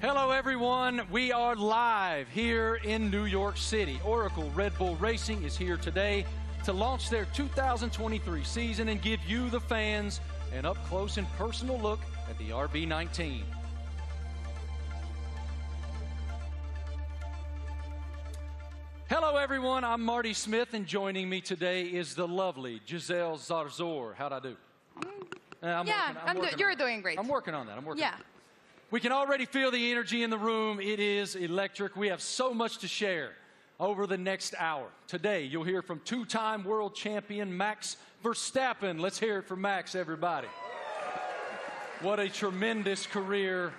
Hello, everyone. We are live here in New York City. Oracle Red Bull Racing is here today to launch their 2023 season and give you, the fans, an up-close and personal look at the RB19. Hello, everyone. I'm Marty Smith, and joining me today is the lovely Giselle Zarzor. How'd I do? You're doing great. I'm working on that. Yeah. We can already feel the energy in the room. It is electric. We have so much to share over the next hour. Today, you'll hear from two-time world champion Max Verstappen. Let's hear it from Max, everybody. What a tremendous career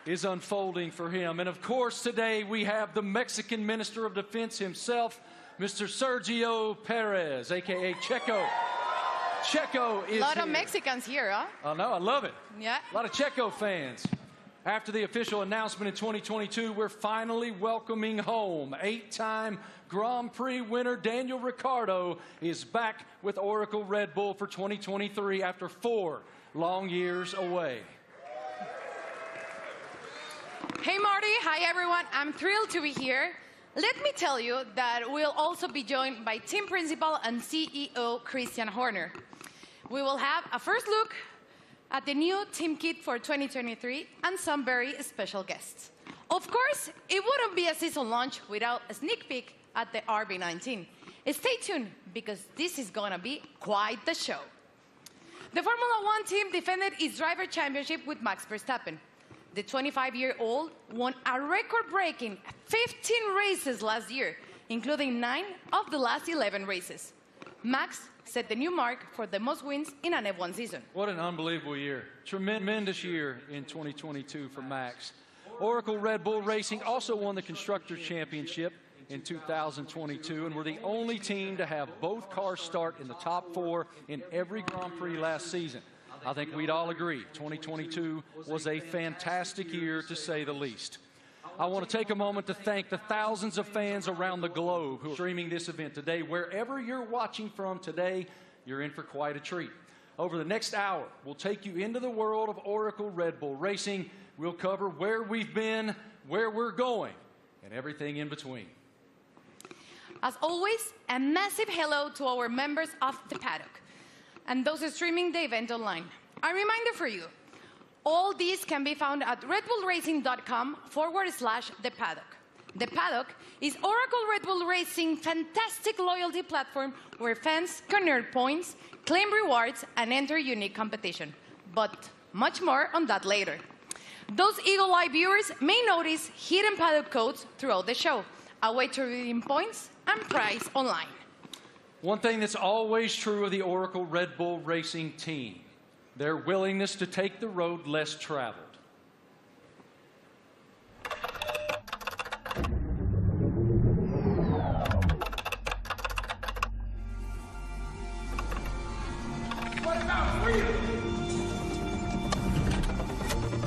is unfolding for him. And of course, today we have the Mexican Minister of Defense himself, Mr. Sergio Perez, a.k.a. Checo. Checo is here. A lot of Mexicans here, huh? I know, I love it. Yeah. A lot of Checo fans. After the official announcement in 2022, we're finally welcoming home. 8-time Grand Prix winner Daniel Ricciardo is back with Oracle Red Bull for 2023 after 4 long years away. Hey, Marty. Hi, everyone. I'm thrilled to be here. Let me tell you that we'll also be joined by team principal and CEO Christian Horner. We will have a first look at the new team kit for 2023 and some very special guests. Of course, it wouldn't be a season launch without a sneak peek at the RB19. Stay tuned, because this is going to be quite the show. The Formula One team defended its driver championship with Max Verstappen. The 25-year-old won a record-breaking 15 races last year, including 9 of the last 11 races. Max set the new mark for the most wins in an F1 season. What an unbelievable year. Tremendous year in 2022 for Max. Oracle Red Bull Racing also won the Constructors' Championship in 2022, and we're the only team to have both cars start in the top 4 in every Grand Prix last season. I think we'd all agree 2022 was a fantastic year, to say the least. I want to take a moment to thank the thousands of fans around the globe who are streaming this event today. Wherever you're watching from today, you're in for quite a treat. Over the next hour, we'll take you into the world of Oracle Red Bull Racing. We'll cover where we've been, where we're going, and everything in between. As always, a massive hello to our members of the paddock and those streaming the event online. A reminder for you, all these can be found at redbullracing.com/the paddock. The Paddock is Oracle Red Bull Racing's fantastic loyalty platform where fans can earn points, claim rewards, and enter unique competition. But much more on that later. Those Eagle Eye viewers may notice hidden paddock codes throughout the show, a way to redeem points and prize online. One thing that's always true of the Oracle Red Bull Racing team: their willingness to take the road less traveled.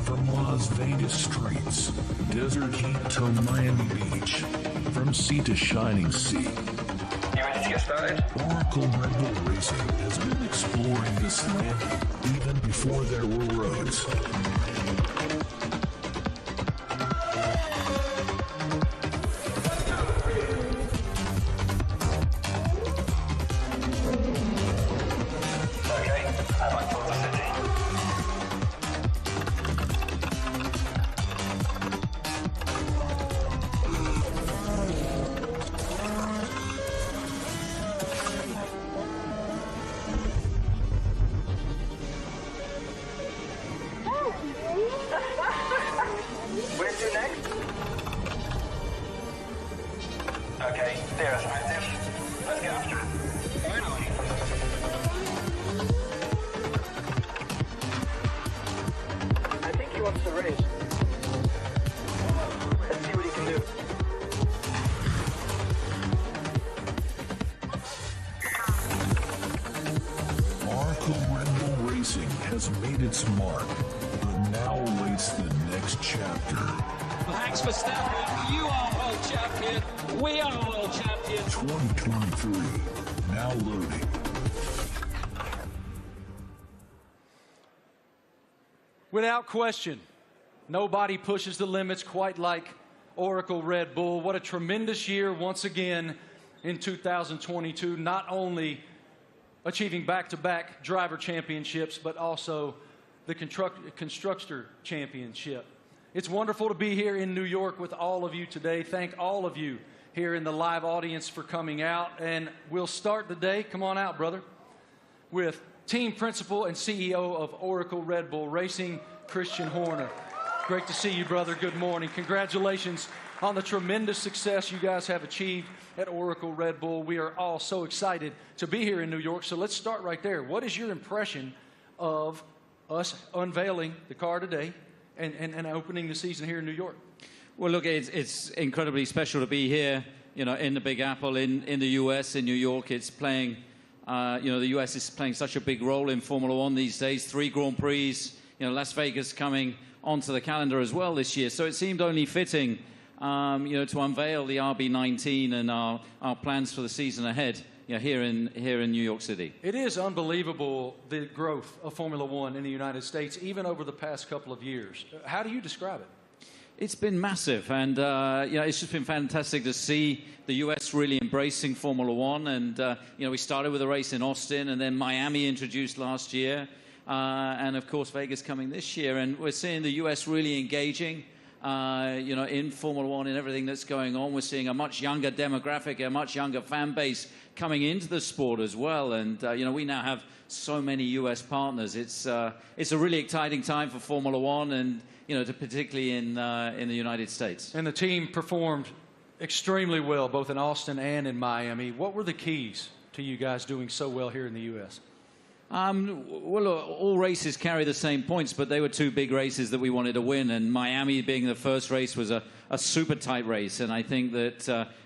From Las Vegas streets, desert heat to Miami Beach, from sea to shining sea, Oracle Red Bull Racing has been exploring this land even before there were roads. Where to next? Okay, there's active. Let's get after it. Finally. I think he wants to race. Let's see what he can do. Oracle Red Bull Racing has made its mark, but now awaits the next chapter. Max Verstappen, you are world champion. We are world champion. 2023, now loading. Without question, Nobody pushes the limits quite like Oracle Red Bull. What a tremendous year once again in 2022, not only achieving back-to-back driver championships, but also the constructor championship. It's wonderful to be here in New York with all of you today. Thank all of you here in the live audience for coming out. And we'll start the day, come on out, brother, with team principal and CEO of Oracle Red Bull Racing, Christian Horner. Great to see you, brother. Good morning. Congratulations on the tremendous success you guys have achieved at Oracle Red Bull. We are all so excited to be here in New York. So let's start right there. What is your impression of us unveiling the car today and opening the season here in New York? Well, look, it's incredibly special to be here, you know, in the Big Apple, in the U.S., in New York. It's playing, the U.S. is playing such a big role in Formula One these days. 3 Grand Prix, Las Vegas coming onto the calendar as well this year. So it seemed only fitting, to unveil the RB19 and our plans for the season ahead, here in New York City. It is unbelievable, the growth of Formula One in the United States, even over the past couple of years. How do you describe it? It's been massive, and it's just been fantastic to see the U.S. really embracing Formula One. And we started with a race in Austin, and then Miami introduced last year, and of course Vegas coming this year. And we're seeing the U.S. really engaging, in Formula One and everything that's going on. We're seeing a much younger demographic, a much younger fan base coming into the sport as well. And we now have so many U.S. partners. It's a really exciting time for Formula One, and particularly in the United States. And the team performed extremely well, both in Austin and in Miami. What were the keys to you guys doing so well here in the U.S.? Well, all races carry the same points, but they were 2 big races that we wanted to win. And Miami being the first race was a super tight race. And I think that,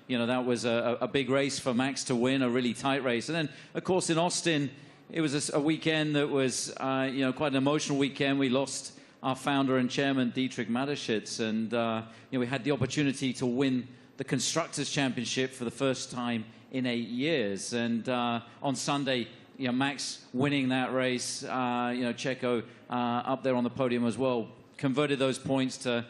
that was a big race for Max to win, a really tight race. And then, of course, in Austin, it was a weekend that was, quite an emotional weekend. We lost our founder and chairman, Dietrich Mateschitz. And, we had the opportunity to win the Constructors' Championship for the first time in 8 years. And on Sunday, Max winning that race, Checo up there on the podium as well, converted those points to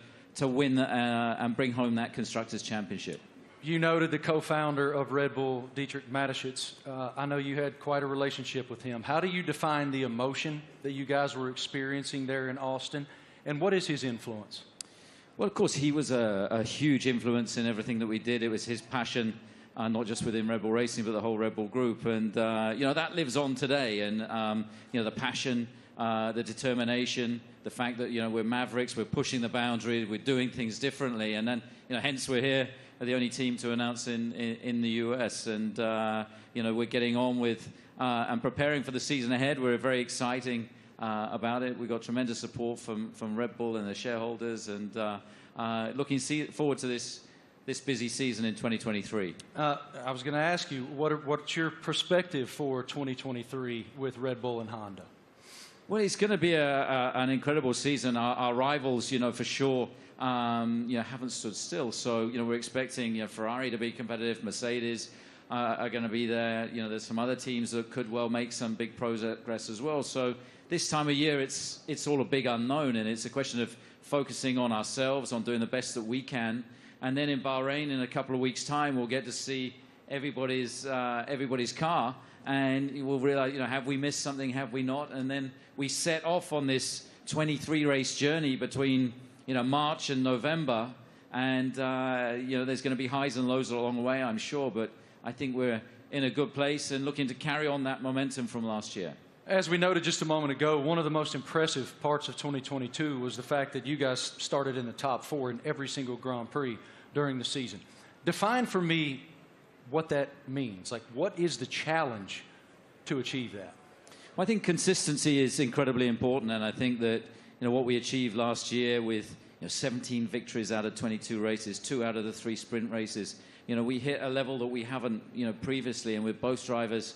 win and bring home that Constructors' Championship. You noted the co-founder of Red Bull, Dietrich Mateschitz. I know you had quite a relationship with him. How do you define the emotion that you guys were experiencing there in Austin, and what is his influence? Well, of course, he was a huge influence in everything that we did. It was his passion, not just within Red Bull Racing, but the whole Red Bull group. And, that lives on today. And, the passion, the determination, the fact that, we're mavericks, we're pushing the boundary, we're doing things differently. And then, hence we're here, the only team to announce in the US. And, we're getting on with and preparing for the season ahead. We're very exciting about it. We've got tremendous support from Red Bull and their shareholders. And looking forward to this busy season in 2023. I was going to ask you, what's your perspective for 2023 with Red Bull and Honda? Well, it's going to be an incredible season. Our rivals, for sure, haven't stood still. So, we're expecting Ferrari to be competitive. Mercedes are going to be there. There's some other teams that could well make some big progress as well. So this time of year, it's all a big unknown, and it's a question of focusing on ourselves, on doing the best that we can. And then in Bahrain, in a couple of weeks' time, we'll get to see everybody's car, and we'll realize, have we missed something, have we not? And then we set off on this 23-race journey between, March and November, and there's going to be highs and lows along the way, I'm sure, but I think we're in a good place and looking to carry on that momentum from last year. As we noted just a moment ago, one of the most impressive parts of 2022 was the fact that you guys started in the top 4 in every single Grand Prix during the season. Define for me what that means. Like, what is the challenge to achieve that? Well, I think consistency is incredibly important, and I think that what we achieved last year with 17 victories out of 22 races, 2 out of the 3 sprint races, we hit a level that we haven't previously, and with both drivers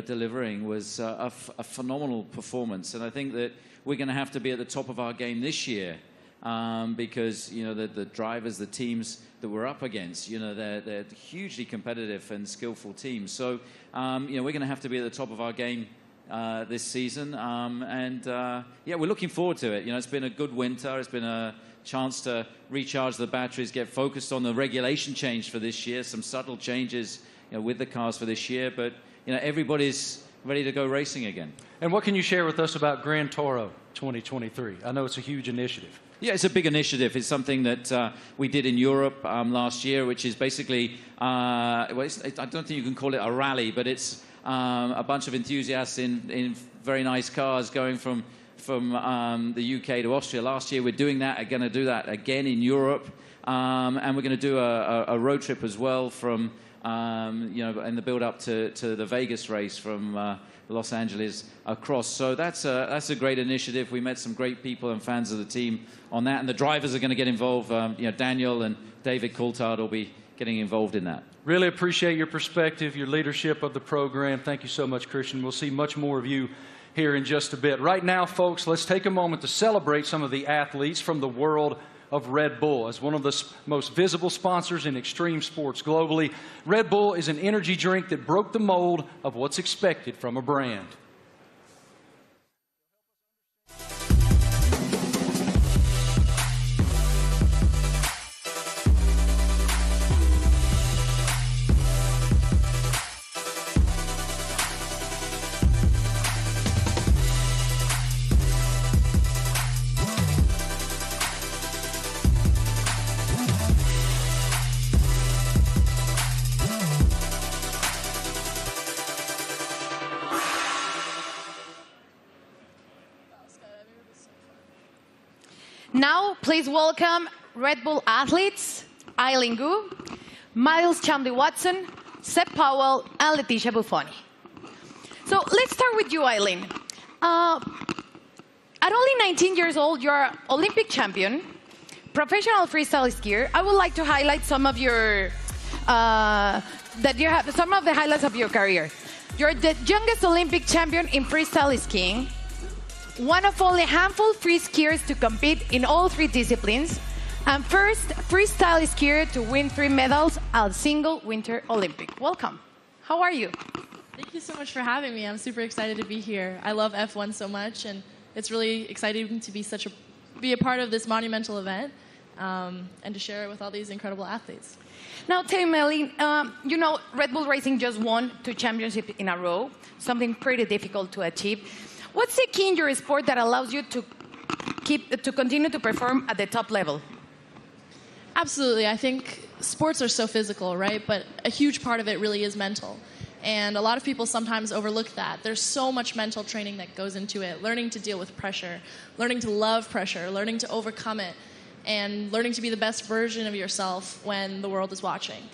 delivering was a phenomenal performance. And I think that we're going to have to be at the top of our game this year because, the drivers, the teams that we're up against, they're hugely competitive and skillful teams. So, we're going to have to be at the top of our game this season. Yeah, we're looking forward to it. You know, it's been a good winter. It's been a chance to recharge the batteries, get focused on the regulation change for this year, some subtle changes, you know, with the cars for this year. But, you know, everybody's ready to go racing again. And what can you share with us about Gran Toro 2023? I know it's a huge initiative. Yeah, it's a big initiative. It's something that we did in Europe last year, which is basically, I don't think you can call it a rally, but it's a bunch of enthusiasts in very nice cars going from the UK to Austria. Last year, we're doing that. We're going to do that again in Europe, and we're going to do a road trip as well from, you know, in the build-up to the Vegas race from Los Angeles across. So that's a great initiative. We met some great people and fans of the team on that, and the drivers are going to get involved. You know, Daniel and David Coulthard will be getting involved in that. Really appreciate your perspective, your leadership of the program. Thank you so much, Christian. We'll see much more of you here in just a bit. Right now, folks, let's take a moment to celebrate some of the athletes from the world of Red Bull. As one of the most visible sponsors in extreme sports globally, Red Bull is an energy drink that broke the mold of what's expected from a brand. Now, please welcome Red Bull athletes, Eileen Gu, Miles Chamley-Watson, Seb Powell, and Leticia Buffoni. So let's start with you, Eileen. At only 19 years old, you're an Olympic champion, professional freestyle skier. I would like to highlight some of your some of the highlights of your career. You're the youngest Olympic champion in freestyle skiing, one of only a handful of free skiers to compete in all 3 disciplines, and first freestyle skier to win 3 medals at a single Winter Olympic. Welcome. How are you? Thank you so much for having me. I'm super excited to be here. I love F1 so much, and it's really exciting to be a part of this monumental event and to share it with all these incredible athletes. Now, tell me, Eileen, you know, Red Bull Racing just won 2 championships in a row, something pretty difficult to achieve. What's the key in your sport that allows you to continue to perform at the top level? Absolutely. I think sports are so physical, right? But a huge part of it really is mental. And a lot of people sometimes overlook that. There's so much mental training that goes into it, learning to deal with pressure, learning to love pressure, learning to overcome it, and learning to be the best version of yourself when the world is watching.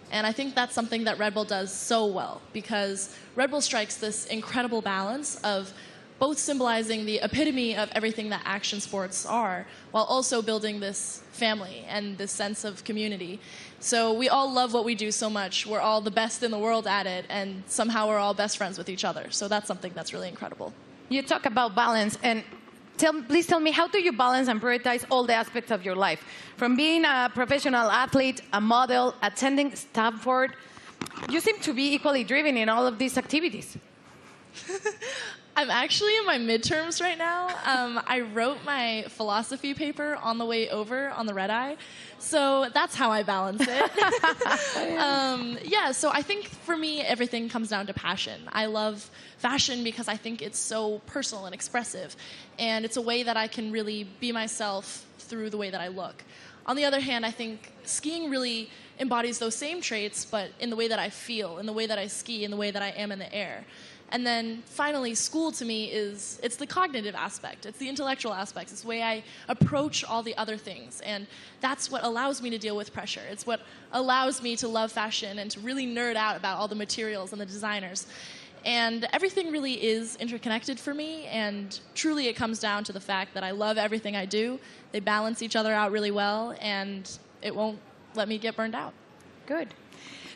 And I think that's something that Red Bull does so well, because Red Bull strikes this incredible balance of both symbolizing the epitome of everything that action sports are, while also building this family and this sense of community. So we all love what we do so much. We're all the best in the world at it, and somehow we're all best friends with each other. So that's something that's really incredible. You talk about balance, and please tell me, how do you balance and prioritize all the aspects of your life? From being a professional athlete, a model, attending Stanford, you seem to be equally driven in all of these activities. I'm actually in my midterms right now. I wrote my philosophy paper on the way over on the red eye, so that's how I balance it. Yeah, so I think for me, everything comes down to passion. I love fashion because I think it's so personal and expressive, and it's a way that I can really be myself through the way that I look. On the other hand, I think skiing really embodies those same traits, but in the way that I feel, in the way that I ski, in the way that I am in the air. And then finally, school to me it's the cognitive aspect. It's the intellectual aspects. It's the way I approach all the other things. And that's what allows me to deal with pressure. It's what allows me to love fashion and to really nerd out about all the materials and the designers. And everything really is interconnected for me. And truly it comes down to the fact that I love everything I do. They balance each other out really well, and it won't let me get burned out. Good.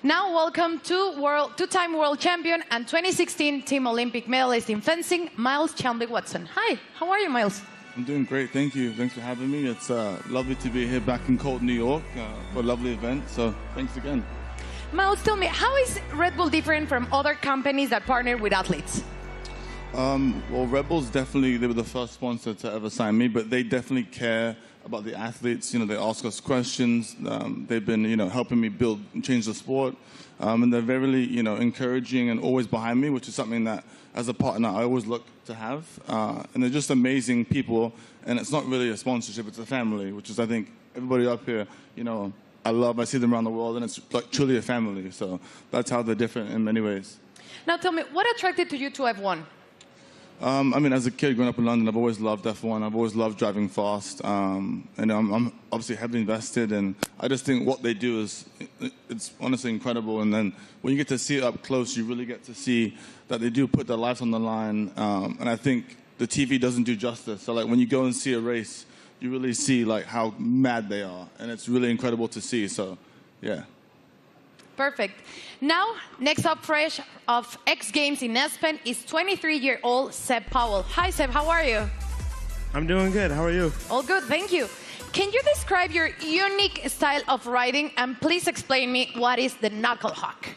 Now, welcome to two-time world champion and 2016 Team Olympic medalist in fencing, Miles Chamley-Watson. Hi, how are you, Miles? I'm doing great, thank you. Thanks for having me. It's lovely to be here back in cold New York for a lovely event, so thanks again. Miles, tell me, how is Red Bull different from other companies that partner with athletes? Well, Red Bulls definitely, they were the first sponsor to ever sign me, but they definitely care about the athletes. You know, they ask us questions. They've been, helping me build and change the sport. And they're very, encouraging and always behind me, which is something that, as a partner, I always look to have. And they're just amazing people. And it's not really a sponsorship, it's a family, which is, I think, everybody up here, I see them around the world, and it's like truly a family. So that's how they're different in many ways. Now tell me, what attracted to you to F1? As a kid growing up in London, I've always loved F1. I've always loved driving fast. And I'm obviously heavily invested, and I just think what they do it's honestly incredible. And then when you get to see it up close, you really get to see that they do put their lives on the line. And I think the TV doesn't do justice. So like when you go and see a race, you really see like how mad they are, and it's really incredible to see. So, yeah. Perfect. Now, next up fresh of X Games in Aspen is 23-year-old Seb Powell. Hi, Seb. How are you? I'm doing good. How are you? All good. Thank you. Can you describe your unique style of riding, and please explain me what is the knuckle hawk?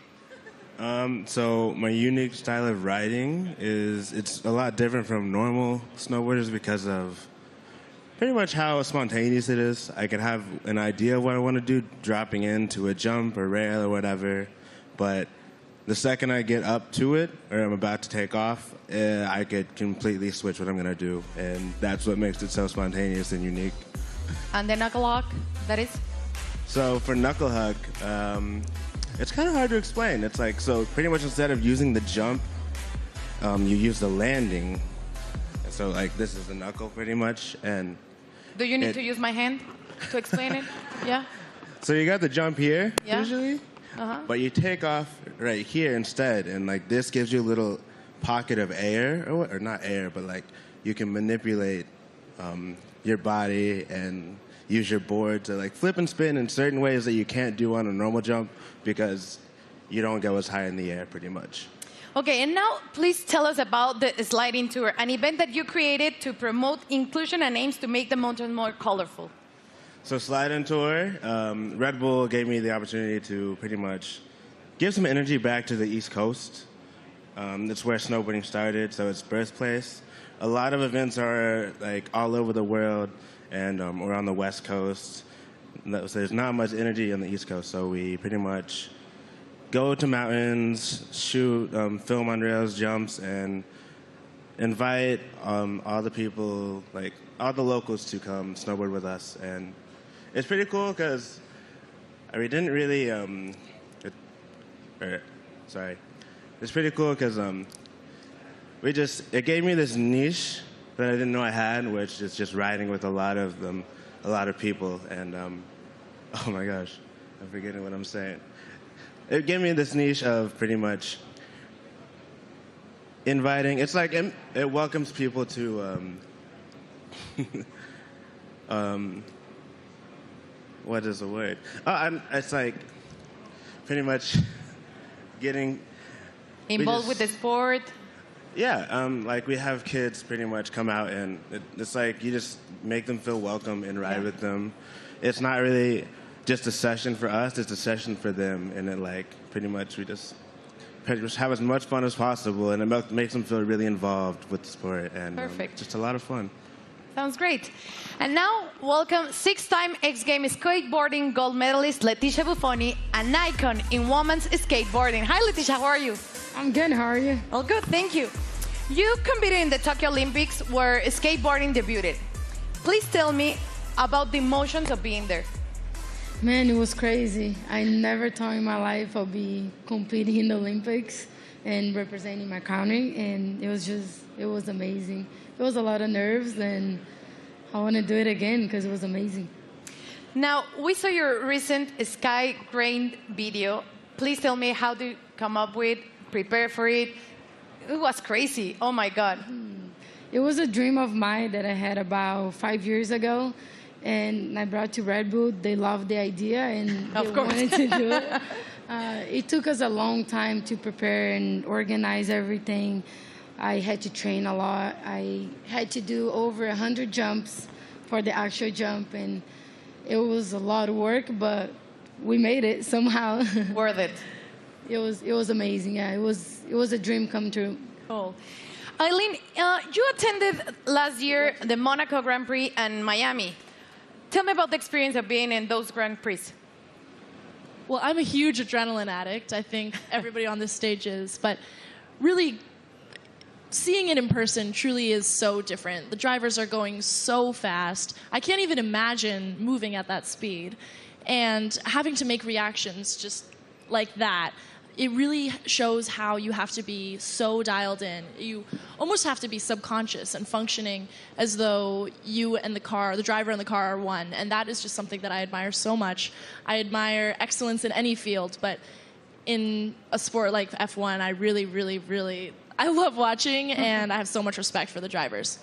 So my unique style of riding it's a lot different from normal snowboarders because of pretty much how spontaneous it is. I can have an idea of what I want to do, dropping into a jump or rail or whatever, but the second I get up to it, or I'm about to take off, I could completely switch what I'm going to do, and that's what makes it so spontaneous and unique. And the knuckle hawk, that is? So for knuckle hug, it's kind of hard to explain. It's like, so pretty much instead of using the jump, you use the landing. So like this is the knuckle pretty much, and do you need to use my hand to explain it? Yeah. So you got the jump here, yeah. Usually, but you take off right here instead, and like this gives you a little pocket of air, or not air, but like you can manipulate your body and use your board to like flip and spin in certain ways that you can't do on a normal jump because you don't go as high in the air pretty much. Okay, and now please tell us about the sliding tour, an event that you created to promote inclusion and aims to make the mountain more colorful. So sliding tour, Red Bull gave me the opportunity to pretty much give some energy back to the East Coast. That's where snowboarding started, so it's birthplace. A lot of events are like all over the world, and we're on the West Coast. So there's not much energy on the East Coast, so we pretty much go to mountains, shoot, film on rails, jumps, and invite all the people, like all the locals, to come snowboard with us. And it's pretty cool because we didn't really. It's pretty cool because it gave me this niche that I didn't know I had, which is just riding with a lot of people. And oh my gosh, I'm forgetting what I'm saying. It gave me this niche of pretty much inviting. It's like it welcomes people to what is the word? It's like pretty much getting involved with the sport. Yeah, like we have kids pretty much come out, and it's like you just make them feel welcome and ride with them. It's not really just a session for us, it's a session for them, and then like pretty much we just have as much fun as possible, and it makes them feel really involved with the sport, and just a lot of fun. Sounds great. And now, welcome 6-time X Games skateboarding gold medalist Leticia Buffoni, an icon in women's skateboarding. Hi, Leticia, how are you? I'm good, how are you? All good, thank you. You competed in the Tokyo Olympics where skateboarding debuted. Please tell me about the emotions of being there. Man, it was crazy. I never thought in my life I'd be competing in the Olympics and representing my country, and it was amazing. It was a lot of nerves, and I want to do it again because it was amazing. Now, we saw your recent Sky Grain video. Please tell me how to come up with, prepare for it. It was crazy. Oh, my God. It was a dream of mine that I had about 5 years ago, and I brought to Red Bull. They loved the idea, and they wanted to do it. It took us a long time to prepare and organize everything. I had to train a lot. I had to do over 100 jumps for the actual jump, and it was a lot of work, but we made it somehow. Worth it. It was amazing. Yeah, it was a dream come true. Cool. Eileen, you attended last year the Monaco Grand Prix and Miami. Tell me about the experience of being in those Grand Prix. Well, I'm a huge adrenaline addict. I think everybody on this stage is. But really, seeing it in person truly is so different. The drivers are going so fast. I can't even imagine moving at that speed. And having to make reactions just like that, it really shows how you have to be so dialed in. You almost have to be subconscious and functioning as though you and the car, the driver and the car are one. And that is just something that I admire so much. I admire excellence in any field, but in a sport like F1, I really, I love watching, and I have so much respect for the drivers.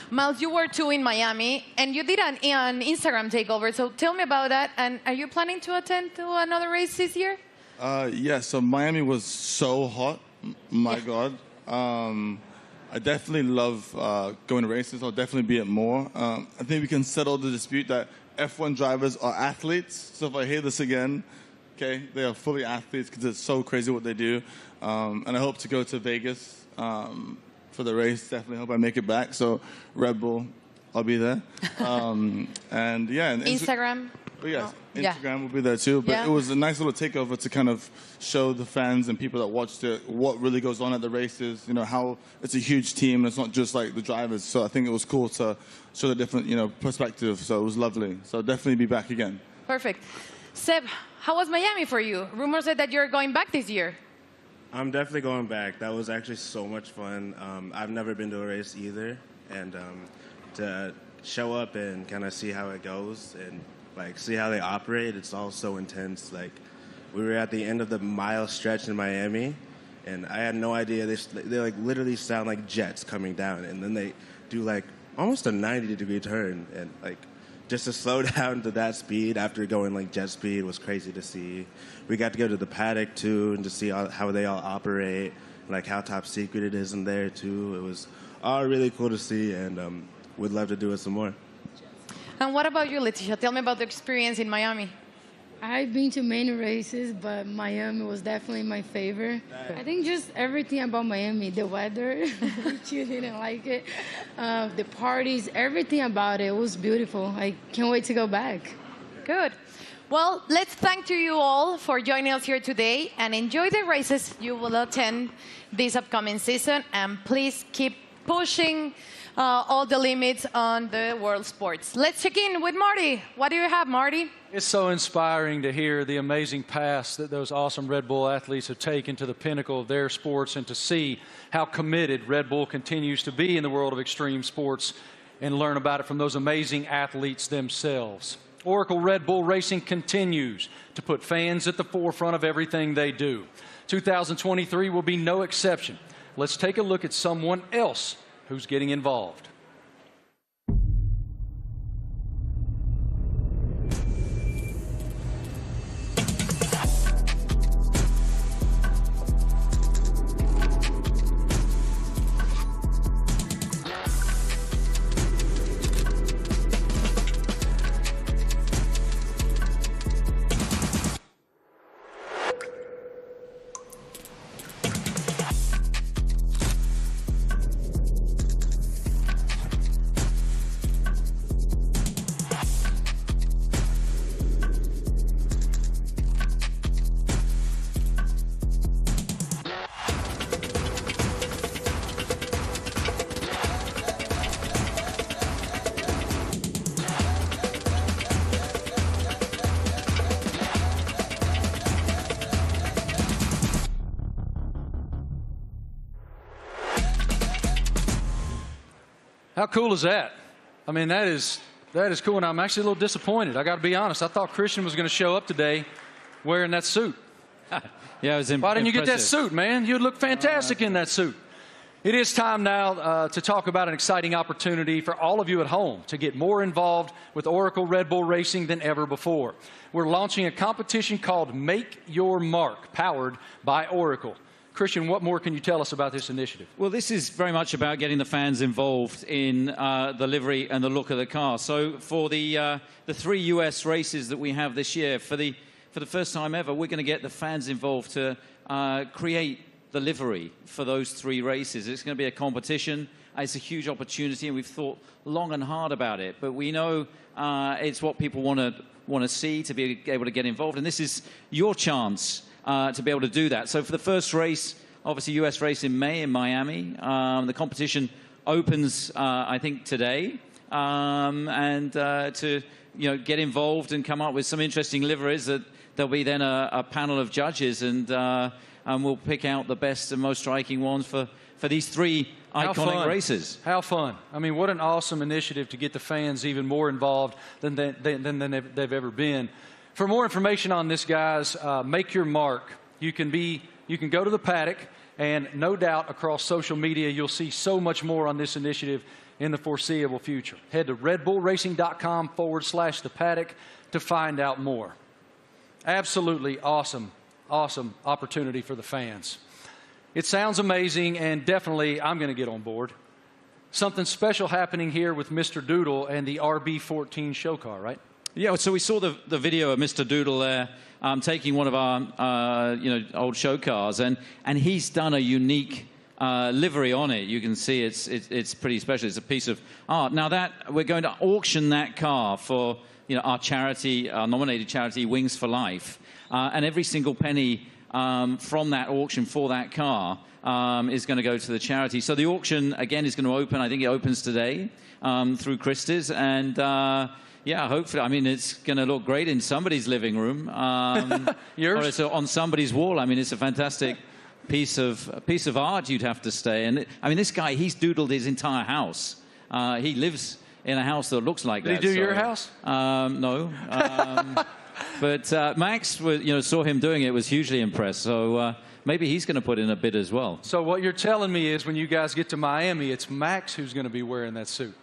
Miles, you were too in Miami, and you did an Instagram takeover. So tell me about that. And are you planning to attend to another race this year? Yeah, so Miami was so hot. My God. I definitely love going to races. I'll definitely be at more. I think we can settle the dispute that F1 drivers are athletes. So if I hear this again, okay, they are fully athletes because it's so crazy what they do. And I hope to go to Vegas for the race. Definitely hope I make it back. So Red Bull, I'll be there. And yeah. And Instagram? Oh, yes, Instagram will be there too. But it was a nice little takeover to kind of show the fans and people that watched it what really goes on at the races. You know, how it's a huge team. And it's not just like the drivers. So I think it was cool to show the different, perspective. So it was lovely. So I'll definitely be back again. Perfect. Seb, how was Miami for you? Rumors said that you're going back this year. I'm definitely going back. That was actually so much fun. I've never been to a race either. And to show up and kind of see how it goes and see how they operate, it's all so intense. We were at the end of the mile stretch in Miami, and I had no idea. They literally sound like jets coming down, and then they do almost a 90-degree turn, and just to slow down to that speed after going jet speed was crazy to see. We got to go to the paddock too, and to see how they all operate, how top secret it is in there too. It was all really cool to see, and would love to do it some more. And what about you, Leticia? Tell me about the experience in Miami. I've been to many races, but Miami was definitely my favorite. I think just everything about Miami, the weather, which you didn't like it, the parties, everything about it was beautiful. I can't wait to go back. Good. Well, let's thank to you all for joining us here today, and enjoy the races you will attend this upcoming season. And please keep pushing all the limits on the world sports. Let's check in with Marty. What do you have, Marty? It's so inspiring to hear the amazing paths that those awesome Red Bull athletes have taken to the pinnacle of their sports, and to see how committed Red Bull continues to be in the world of extreme sports and learn about it from those amazing athletes themselves. Oracle Red Bull Racing continues to put fans at the forefront of everything they do. 2023 will be no exception. Let's take a look at someone else who's getting involved. How cool is that? I mean, that is cool, and I'm actually a little disappointed. I got to be honest. I thought Christian was going to show up today wearing that suit. Yeah, it was impressive. Why didn't you get that suit, man? You'd look fantastic in that suit. It is time now to talk about an exciting opportunity for all of you at home to get more involved with Oracle Red Bull Racing than ever before. We're launching a competition called Make Your Mark, powered by Oracle. Christian, what more can you tell us about this initiative? Well, this is very much about getting the fans involved in the livery and the look of the car. So for the 3 US races that we have this year, for the first time ever, we're going to get the fans involved to create the livery for those 3 races. It's going to be a competition. It's a huge opportunity, and we've thought long and hard about it. But we know it's what people want to see, to be able to get involved. And this is your chance to be able to do that. So for the first race, obviously US race in May in Miami, the competition opens, I think, today. And to get involved and come up with some interesting liveries, that there'll be then a panel of judges, and we'll pick out the best and most striking ones for these 3 iconic races. How fun. I mean, what an awesome initiative to get the fans even more involved than they've ever been. For more information on this, guys, make your mark. You can go to the paddock, and no doubt across social media you'll see so much more on this initiative in the foreseeable future. Head to redbullracing.com/the paddock to find out more. Absolutely awesome opportunity for the fans. It sounds amazing, and definitely I'm going to get on board. Something special happening here with Mr. Doodle and the RB14 show car, right? Yeah, so we saw the video of Mr. Doodle there taking one of our old show cars, and he's done a unique livery on it. You can see it's pretty special. It's a piece of art. Now that we're going to auction that car for our charity, our nominated charity, Wings for Life, and every single penny from that auction for that car is going to go to the charity. So the auction again is going to open. I think it opens today through Christie's, and yeah, hopefully. I mean, it's going to look great in somebody's living room. Yours? Or it's on somebody's wall. I mean, it's a fantastic piece of art. You'd have to say. And I mean, this guy, he's doodled his entire house. He lives in a house that looks like that. Did he do your house? No. But Max, saw him doing it, was hugely impressed. So maybe he's going to put in a bid as well. So what you're telling me is, when you guys get to Miami, it's Max who's going to be wearing that suit.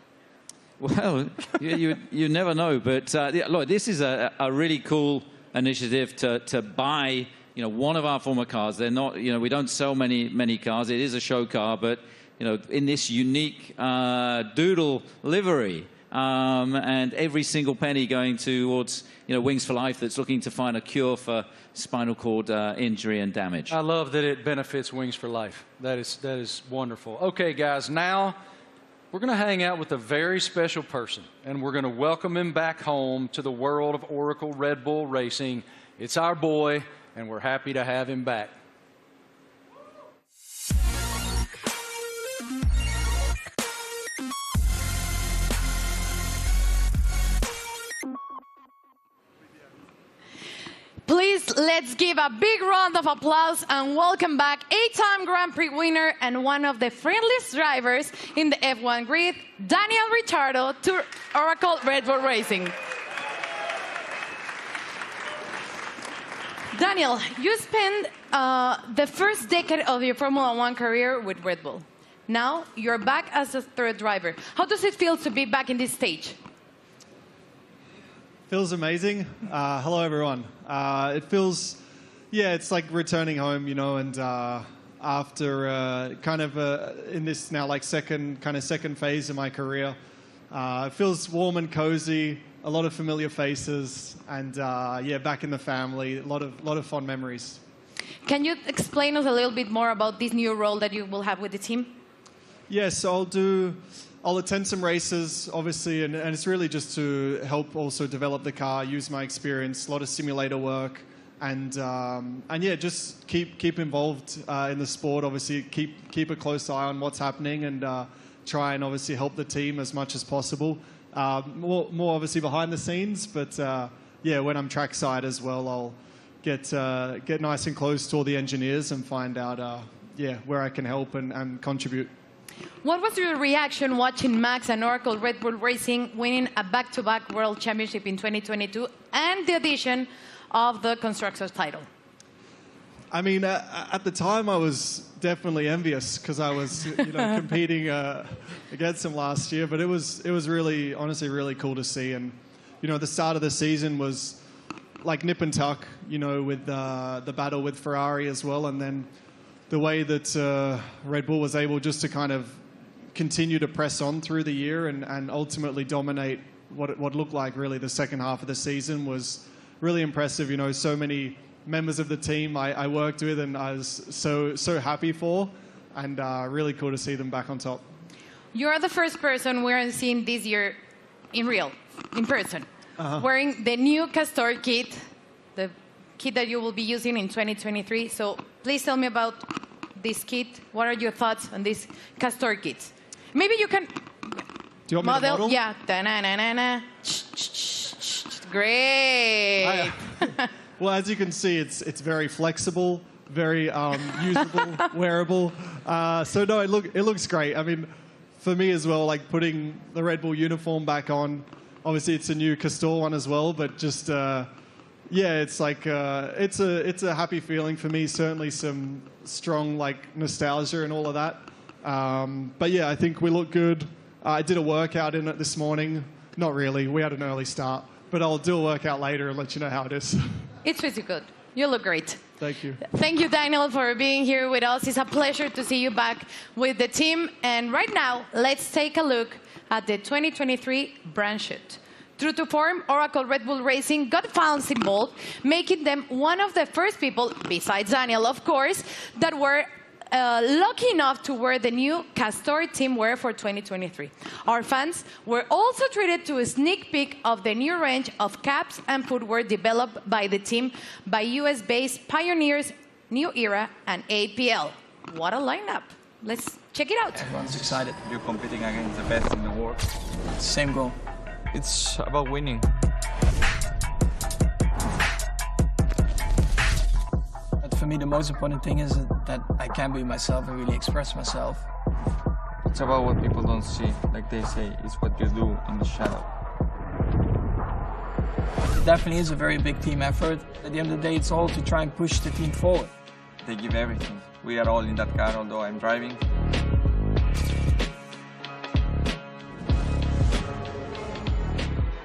Well, you never know. But look, this is a really cool initiative to buy one of our former cars. They're not, we don't sell many cars. It is a show car, but in this unique doodle livery, and every single penny going towards Wings for Life, that's looking to find a cure for spinal cord injury and damage. I love that it benefits Wings for Life. That is wonderful. Okay, guys, now we're going to hang out with a very special person, and we're going to welcome him back home to the world of Oracle Red Bull Racing. It's our boy, and we're happy to have him back. Please, let's give a big round of applause and welcome back 8-time Grand Prix winner and one of the friendliest drivers in the F1 grid, Daniel Ricciardo, to Oracle Red Bull Racing. Daniel, you spent the first decade of your Formula One career with Red Bull. Now you're back as a third driver. How does it feel to be back in this stage? Feels amazing. Hello, everyone. It feels, it's like returning home, and after in this now like second phase of my career, it feels warm and cozy, a lot of familiar faces, and back in the family, a lot of fond memories. Can you explain us a little bit more about this new role that you will have with the team? Yes, I'll attend some races, obviously, and it's really just to help also develop the car, use my experience, a lot of simulator work, and just keep involved in the sport. Obviously, keep a close eye on what's happening, and try and obviously help the team as much as possible. More obviously behind the scenes, but when I'm trackside as well, I'll get nice and close to all the engineers and find out where I can help and contribute. What was your reaction watching Max and Oracle Red Bull Racing winning a back-to-back World Championship in 2022 and the addition of the Constructors title? I mean, at the time, I was definitely envious because I was competing against them last year. But it was really, honestly, really cool to see. And the start of the season was like nip and tuck, with the battle with Ferrari as well, and then the way that Red Bull was able just to kind of continue to press on through the year and ultimately dominate what looked like really the second half of the season was really impressive. So many members of the team I worked with and I was so happy for, and really cool to see them back on top. You're the first person we're seeing this year in person, wearing the new Castor kit, the kit that you will be using in 2023. So please tell me about this kit. What are your thoughts on this Castor kit? Maybe you can Do you want me to model? Yeah. Da-na-na-na-na. Great. Well, as you can see, it's very flexible, very usable, wearable. So no, it looks great. I mean, for me as well, like putting the Red Bull uniform back on. Obviously, it's a new Castor one as well, but just yeah, it's like it's a happy feeling for me. Certainly, some strong like nostalgia and all of that. But yeah, I think we look good. I did a workout in it this morning. Not really. We had an early start, but I'll do a workout later and let you know how it is. It's pretty good. You look great. Thank you. Thank you, Daniel, for being here with us. It's a pleasure to see you back with the team. And right now, let's take a look at the 2023 brand shoot. True to form, Oracle Red Bull Racing got fans involved, making them one of the first people, besides Daniel, of course, that were lucky enough to wear the new Castor team wear for 2023. Our fans were also treated to a sneak peek of the new range of caps and footwear developed by the team by US-based pioneers New Era and APL. What a lineup. Let's check it out. Everyone's excited. You're competing against the best in the world. Same goal. It's about winning. But for me, the most important thing is that I can be myself and really express myself. It's about what people don't see. Like they say, it's what you do in the shadow. It definitely is a very big team effort. At the end of the day, it's all to try and push the team forward. They give everything. We are all in that car, although I'm driving.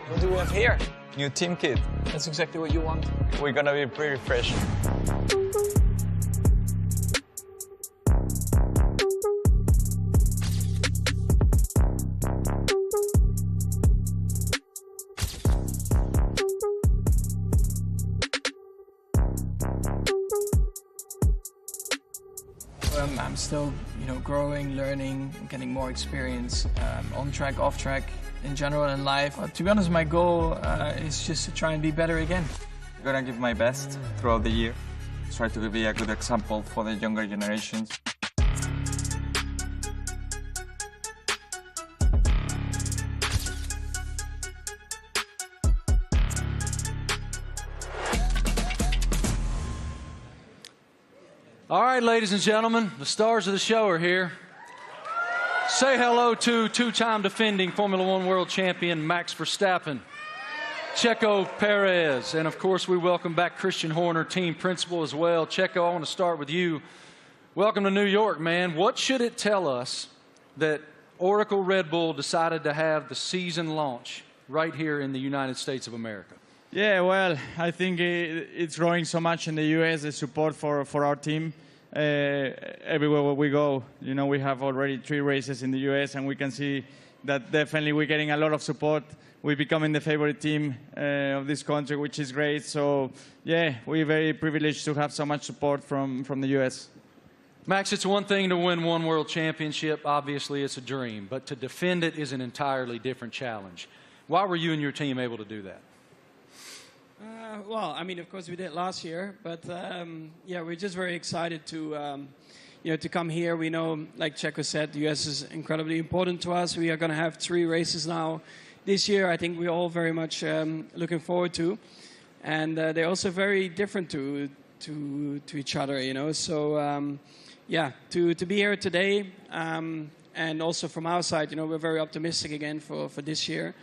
What do we have here? New team kit. That's exactly what you want. We're gonna be pretty fresh. I'm still, growing, learning, getting more experience on track, off track, in general in life. To be honest, my goal is just to try and be better again. I'm gonna give my best throughout the year. Try to be a good example for the younger generations. All right, ladies and gentlemen, the stars of the show are here. Say hello to two-time defending Formula One world champion Max Verstappen, Checo Perez, and of course we welcome back Christian Horner, team principal as well. Checo, I want to start with you. Welcome to New York, man. What should it tell us that Oracle Red Bull decided to have the season launch right here in the United States of America? Yeah, well, I think it's growing so much in the U.S., the support for our team. Everywhere where we go, we have already 3 races in the U.S., and we can see that definitely we're getting a lot of support. We're becoming the favorite team of this country, which is great. So, yeah, we're very privileged to have so much support from the U.S. Max, it's one thing to win one world championship. Obviously, it's a dream. But to defend it is an entirely different challenge. Why were you and your team able to do that? Well, I mean, of course we did last year, but yeah, we're just very excited to, to come here. We know, like Checo said, the US is incredibly important to us. We are going to have 3 races now this year. I think we're all very much looking forward to, and they're also very different to each other, So, yeah, to be here today, and also from our side, we're very optimistic again for this year,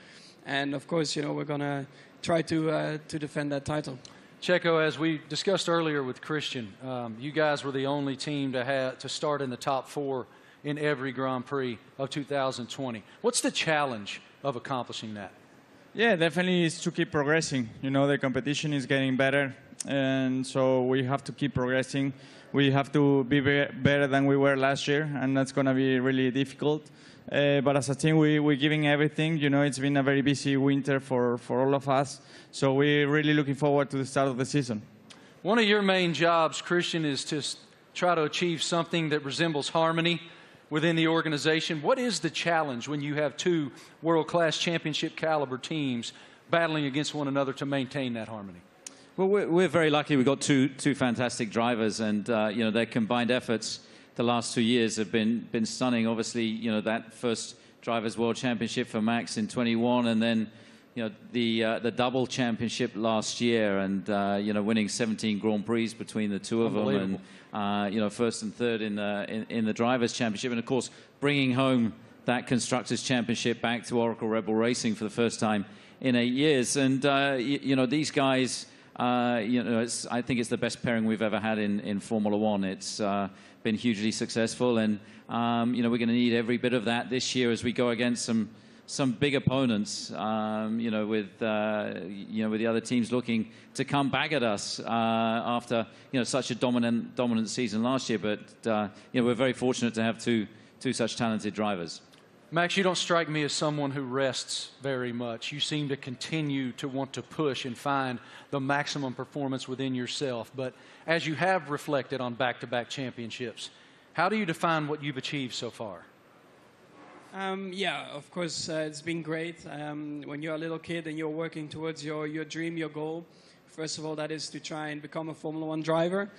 and of course, we're going to try to defend that title. Checo, as we discussed earlier with Christian, you guys were the only team to start in the top 4 in every Grand Prix of 2020. What's the challenge of accomplishing that? Yeah, definitely is to keep progressing. The competition is getting better, and so we have to keep progressing. We have to be better than we were last year, and that's going to be really difficult. But as a team, we're giving everything. It's been a very busy winter for all of us. So we're really looking forward to the start of the season. One of your main jobs, Christian, is to try to achieve something that resembles harmony within the organization. What is the challenge when you have two world-class championship caliber teams battling against one another to maintain that harmony? Well, we're very lucky. We've got two fantastic drivers, and you know, their combined efforts the last 2 years have been stunning. Obviously, you know, that first Drivers' World Championship for Max in 21, and then you know, the double championship last year, and you know, winning 17 Grand Prix between the two of them, and you know, first and third in the Drivers' Championship, and of course bringing home that Constructors' Championship back to Oracle Red Bull Racing for the first time in 8 years. And you know, these guys, you know, I think it's the best pairing we've ever had in Formula One. It's been hugely successful, and you know, we're going to need every bit of that this year as we go against some big opponents, you know, with the other teams looking to come back at us after, you know, such a dominant season last year. But you know, we're very fortunate to have two such talented drivers. Max, you don't strike me as someone who rests very much. You seem to continue to want to push and find the maximum performance within yourself. But as you have reflected on back-to-back championships, how do you define what you've achieved so far? Yeah, of course, it's been great. When you're a little kid and you're working towards your dream, your goal, first of all, that is to try and become a Formula One driver.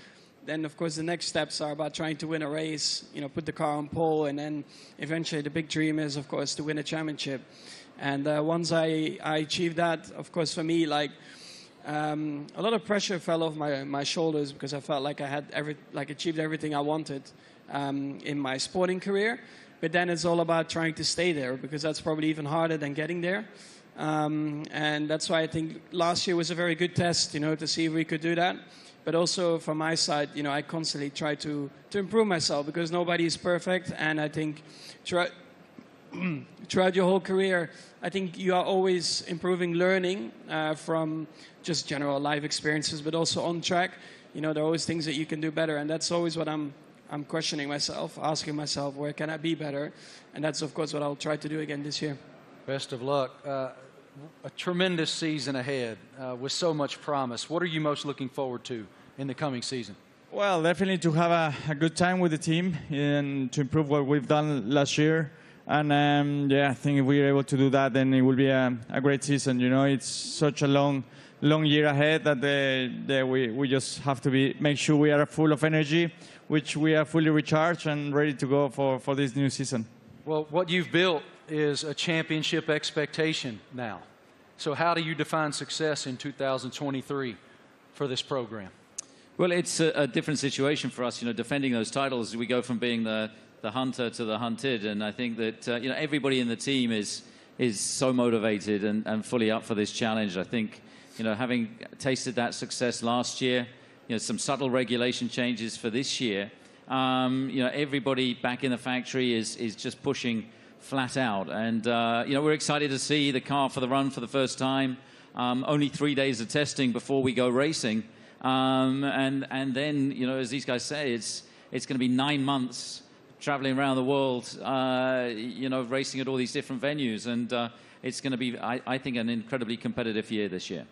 Then, of course, the next steps are about trying to win a race, you know, put the car on pole, and then eventually the big dream is, of course, to win a championship. And once I achieved that, of course, for me, like, a lot of pressure fell off my shoulders, because I felt like I had achieved everything I wanted in my sporting career. But then it's all about trying to stay there, because that's probably even harder than getting there. And that's why I think last year was a very good test, you know, to see if we could do that. But also from my side, you know, I constantly try to improve myself, because nobody is perfect. And I think throughout your whole career, I think you are always improving, learning from just general life experiences, but also on track. You know, there are always things that you can do better. And that's always what I'm questioning myself, asking myself, where can I be better? And that's, of course, what I'll try to do again this year. Best of luck. A tremendous season ahead with so much promise. What are you most looking forward to in the coming season? Well, definitely to have a good time with the team and to improve what we've done last year. And yeah, I think if we're able to do that, then it will be a great season. You know, it's such a long year ahead that we just have to make sure we are full of energy, which we are fully recharged and ready to go for this new season. Well, what you've built is a championship expectation now. So how do you define success in 2023 for this program? Well, it's a different situation for us. You know, defending those titles, we go from being the hunter to the hunted, and I think that you know, everybody in the team is so motivated and fully up for this challenge. I think, you know, having tasted that success last year, you know, some subtle regulation changes for this year, you know, everybody back in the factory is just pushing flat out. And, you know, we're excited to see the car for the run for the first time. Only 3 days of testing before we go racing. And then, you know, as these guys say, it's going to be 9 months traveling around the world, you know, racing at all these different venues. And it's going to be, I think, an incredibly competitive year this year.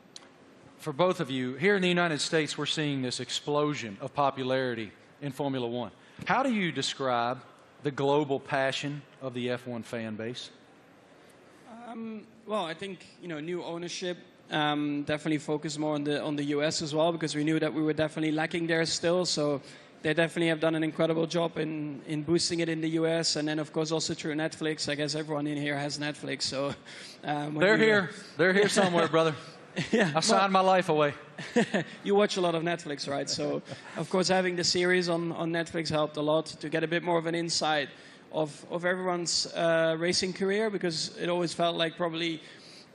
For both of you, here in the United States, we're seeing this explosion of popularity in Formula One. How do you describe the global passion of the F1 fan base? Well, I think, you know, new ownership definitely focused more on the US as well, because we knew that we were definitely lacking there still. So they definitely have done an incredible job in boosting it in the US, and then of course also through Netflix. I guess everyone in here has Netflix, so they're here somewhere, brother. Yeah, I signed my life away. You watch a lot of Netflix, right? So, of course, having the series on Netflix helped a lot to get a bit more of an insight of everyone's racing career, because it always felt like probably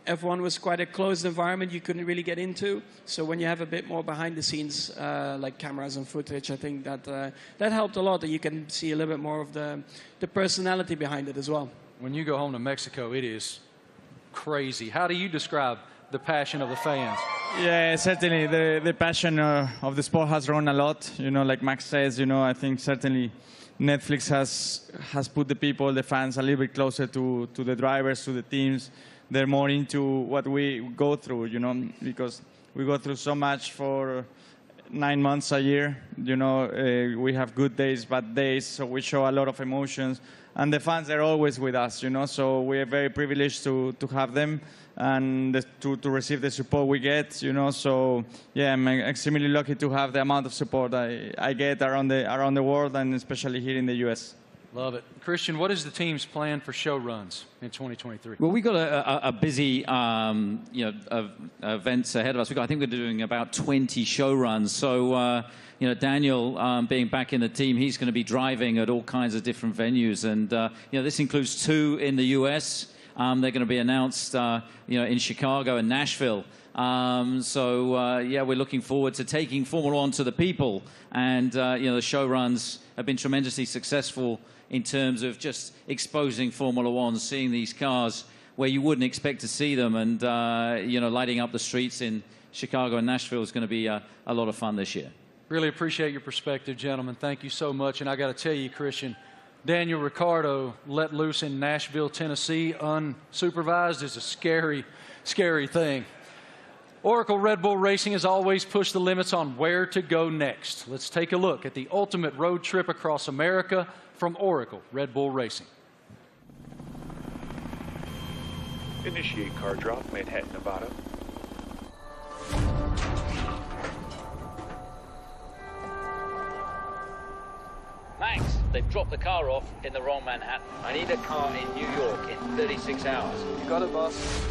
F1 was quite a closed environment you couldn't really get into. So when you have a bit more behind the scenes, like cameras and footage, I think that helped a lot, that you can see a little bit more of the personality behind it as well. When you go home to Mexico, it is crazy. How do you describe the passion of the fans? Yeah, certainly the passion of the sport has grown a lot. You know, like Max says, you know, I think certainly Netflix has put the people, the fans, a little bit closer to the drivers, to the teams. They're more into what we go through, you know, because we go through so much for 9 months a year. You know, we have good days, bad days, so we show a lot of emotions. And the fans are always with us, you know, so we are very privileged to have them and to receive the support we get, you know. So, yeah, I'm extremely lucky to have the amount of support I get around the world and especially here in the U.S. Love it. Christian, what is the team's plan for show runs in 2023? Well, we've got a busy, events ahead of us. I think we're doing about 20 show runs. So, Daniel, being back in the team, he's going to be driving at all kinds of different venues. And, this includes 2 in the U.S. They're going to be announced, in Chicago and Nashville. We're looking forward to taking Formula One to the people. And, the show runs have been tremendously successful in terms of just exposing Formula One, seeing these cars where you wouldn't expect to see them. And, lighting up the streets in Chicago and Nashville is going to be a lot of fun this year. Really appreciate your perspective, gentlemen. Thank you so much. And I got to tell you, Christian, Daniel Ricciardo let loose in Nashville, Tennessee, unsupervised is a scary, scary thing. Oracle Red Bull Racing has always pushed the limits on where to go next. Let's take a look at the ultimate road trip across America from Oracle Red Bull Racing. Initiate car drop, Manhattan, Nevada. Max, they've dropped the car off in the wrong Manhattan. I need a car in New York in 36 hours. You got it, boss.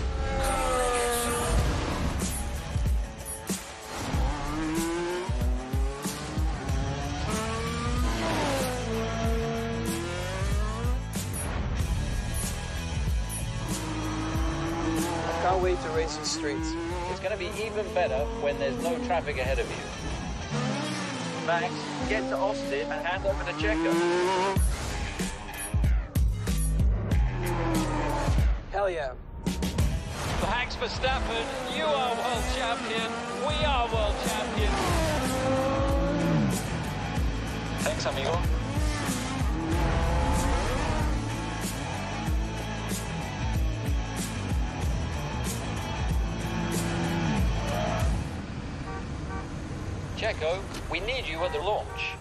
I can't wait to race these streets. It's going to be even better when there's no traffic ahead of you. Max, get to Austin and hand over to Checo. Hell yeah. Max Verstappen, you are world champion. We are world champion. Thanks, amigo. Checo, we need you at the launch.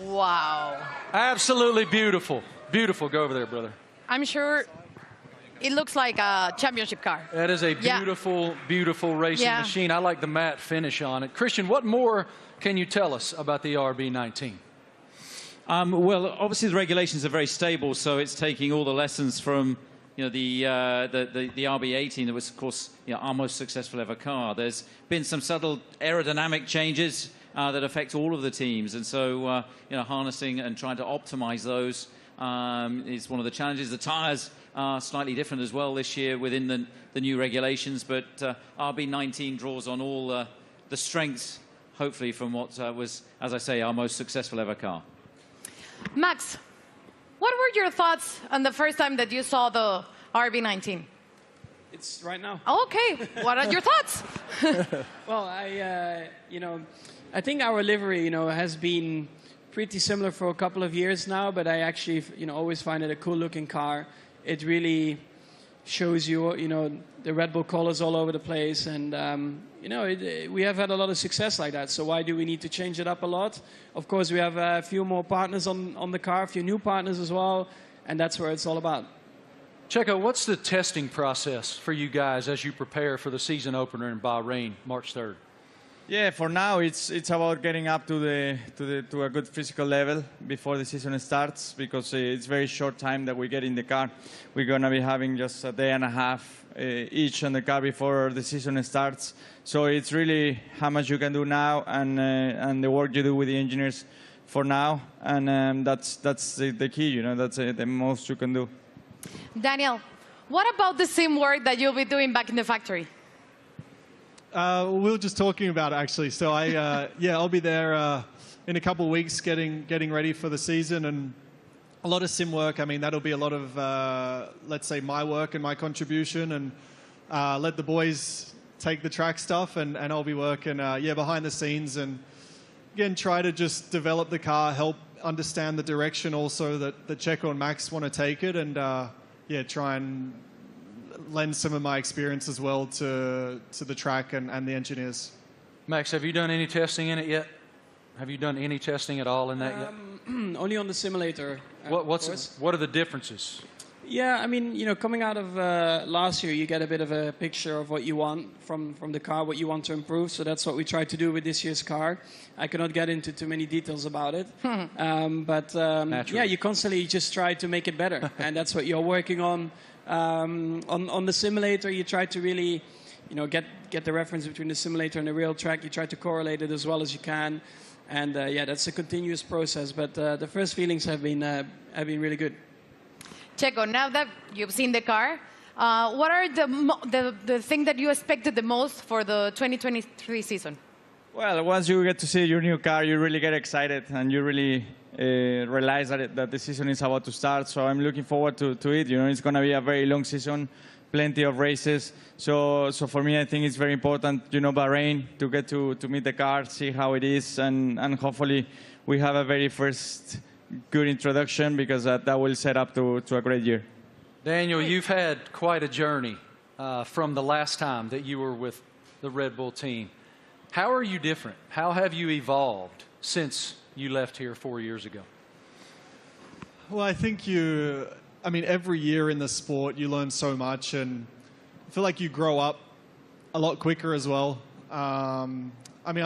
Wow. Absolutely beautiful. Beautiful. Go over there, brother. I'm sure it looks like a championship car. That is a beautiful, beautiful racing machine. I like the matte finish on it. Christian, what more can you tell us about the RB19? Well, obviously the regulations are very stable, so it's taking all the lessons from the RB18 that was, of course, our most successful ever car. There's been some subtle aerodynamic changes that affect all of the teams, and so harnessing and trying to optimize those is one of the challenges. The tires are slightly different as well this year within the new regulations, but RB19 draws on all the strengths, hopefully, from what was, as I say, our most successful ever car. Max, what were your thoughts on the first time that you saw the RB19? It's right now. Okay, what are your thoughts? Well, I think our livery, has been pretty similar for a couple of years now, but I actually, always find it a cool-looking car. It really shows you, the Red Bull colors all over the place, and we have had a lot of success like that. So why do we need to change it up a lot? Of course, we have a few more partners on the car, a few new partners as well, and that's where it's all about. Checo, what's the testing process for you guys as you prepare for the season opener in Bahrain, March 3rd? Yeah, for now it's about getting up to a good physical level before the season starts, because it's very short time that we get in the car. We're gonna be having just a day and a half each on the car before the season starts. So it's really how much you can do now and the work you do with the engineers for now, and that's the key. That's the most you can do. Daniel, what about the sim work that you'll be doing back in the factory? We were just talking about it, actually. So I'll be there in a couple of weeks getting ready for the season, and a lot of sim work. I mean, that'll be a lot of, let's say, my work and my contribution, and let the boys take the track stuff, and I'll be working, behind the scenes, and again, try to just develop the car, help understand the direction also that Checo and Max want to take it, and try and lend some of my experience as well to the track and the engineers. Max, have you done any testing in it yet? Have you done any testing at all in that yet? Only on the simulator. What are the differences? Yeah, I mean, coming out of last year, you get a bit of a picture of what you want from the car, what you want to improve. So that's what we tried to do with this year's car. I cannot get into too many details about it. But you constantly just try to make it better. And that's what you're working on. On the simulator, you try to really, get the reference between the simulator and the real track. You try to correlate it as well as you can. And that's a continuous process. But the first feelings have been really good. Checo, now that you've seen the car, what are the thing that you expected the most for the 2023 season? Well, once you get to see your new car, you really get excited, and you really realize that the season is about to start. So I'm looking forward to it. It's going to be a very long season, plenty of races. So for me, I think it's very important, Bahrain, to get to meet the car, see how it is, and hopefully we have a very first good introduction, because that will set up to a great year. Daniel, you've had quite a journey from the last time that you were with the Red Bull team. How are you different? How have you evolved since you left here 4 years ago? Well, I think every year in the sport you learn so much, and I feel like you grow up a lot quicker as well. I'm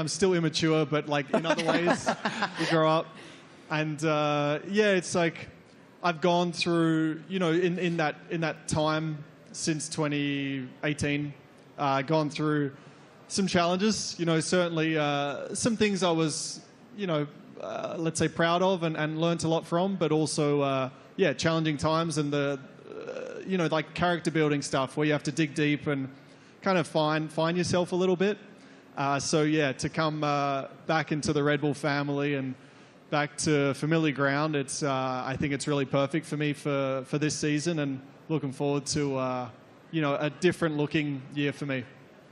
still immature, but in other ways you grow up. And it's like I've gone through, in that time since 2018, gone through some challenges. Certainly some things I was, let's say proud of and learnt a lot from, but also challenging times, and the like character building stuff where you have to dig deep and kind of find yourself a little bit. To come back into the Red Bull family and back to familiar ground, I think it's really perfect for me for this season, and looking forward to a different looking year for me.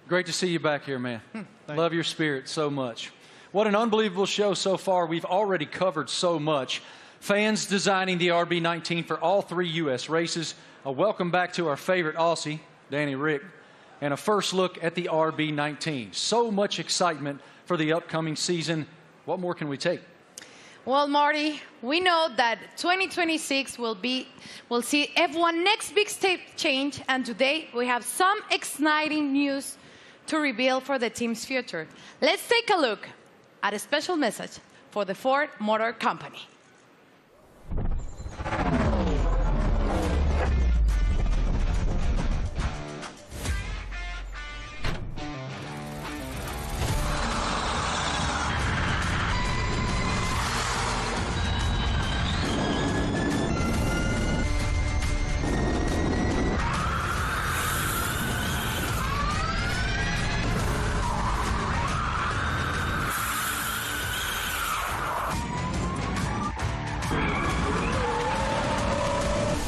Great to see you back here, man. Love your spirit so much. What an unbelievable show so far. We've already covered so much. Fans designing the RB19 for all 3 U.S. races. A welcome back to our favorite Aussie, Danny Rick, and a first look at the RB19. So much excitement for the upcoming season. What more can we take? Well, Marty, we know that 2026 will see F1 next big step change, and today we have some exciting news to reveal for the team's future. Let's take a look at a special message for the Ford Motor Company.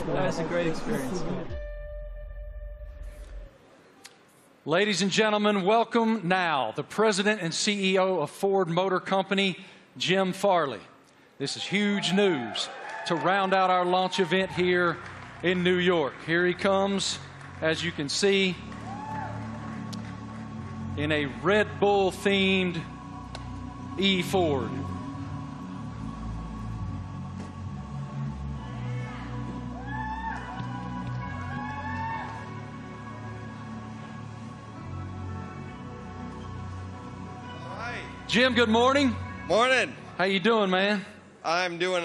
That was a great experience. Ladies and gentlemen, welcome now the President and CEO of Ford Motor Company, Jim Farley. This is huge news to round out our launch event here in New York. Here he comes, as you can see, in a Red Bull-themed E-Ford. Jim, good morning. Morning. How you doing, man? I'm doing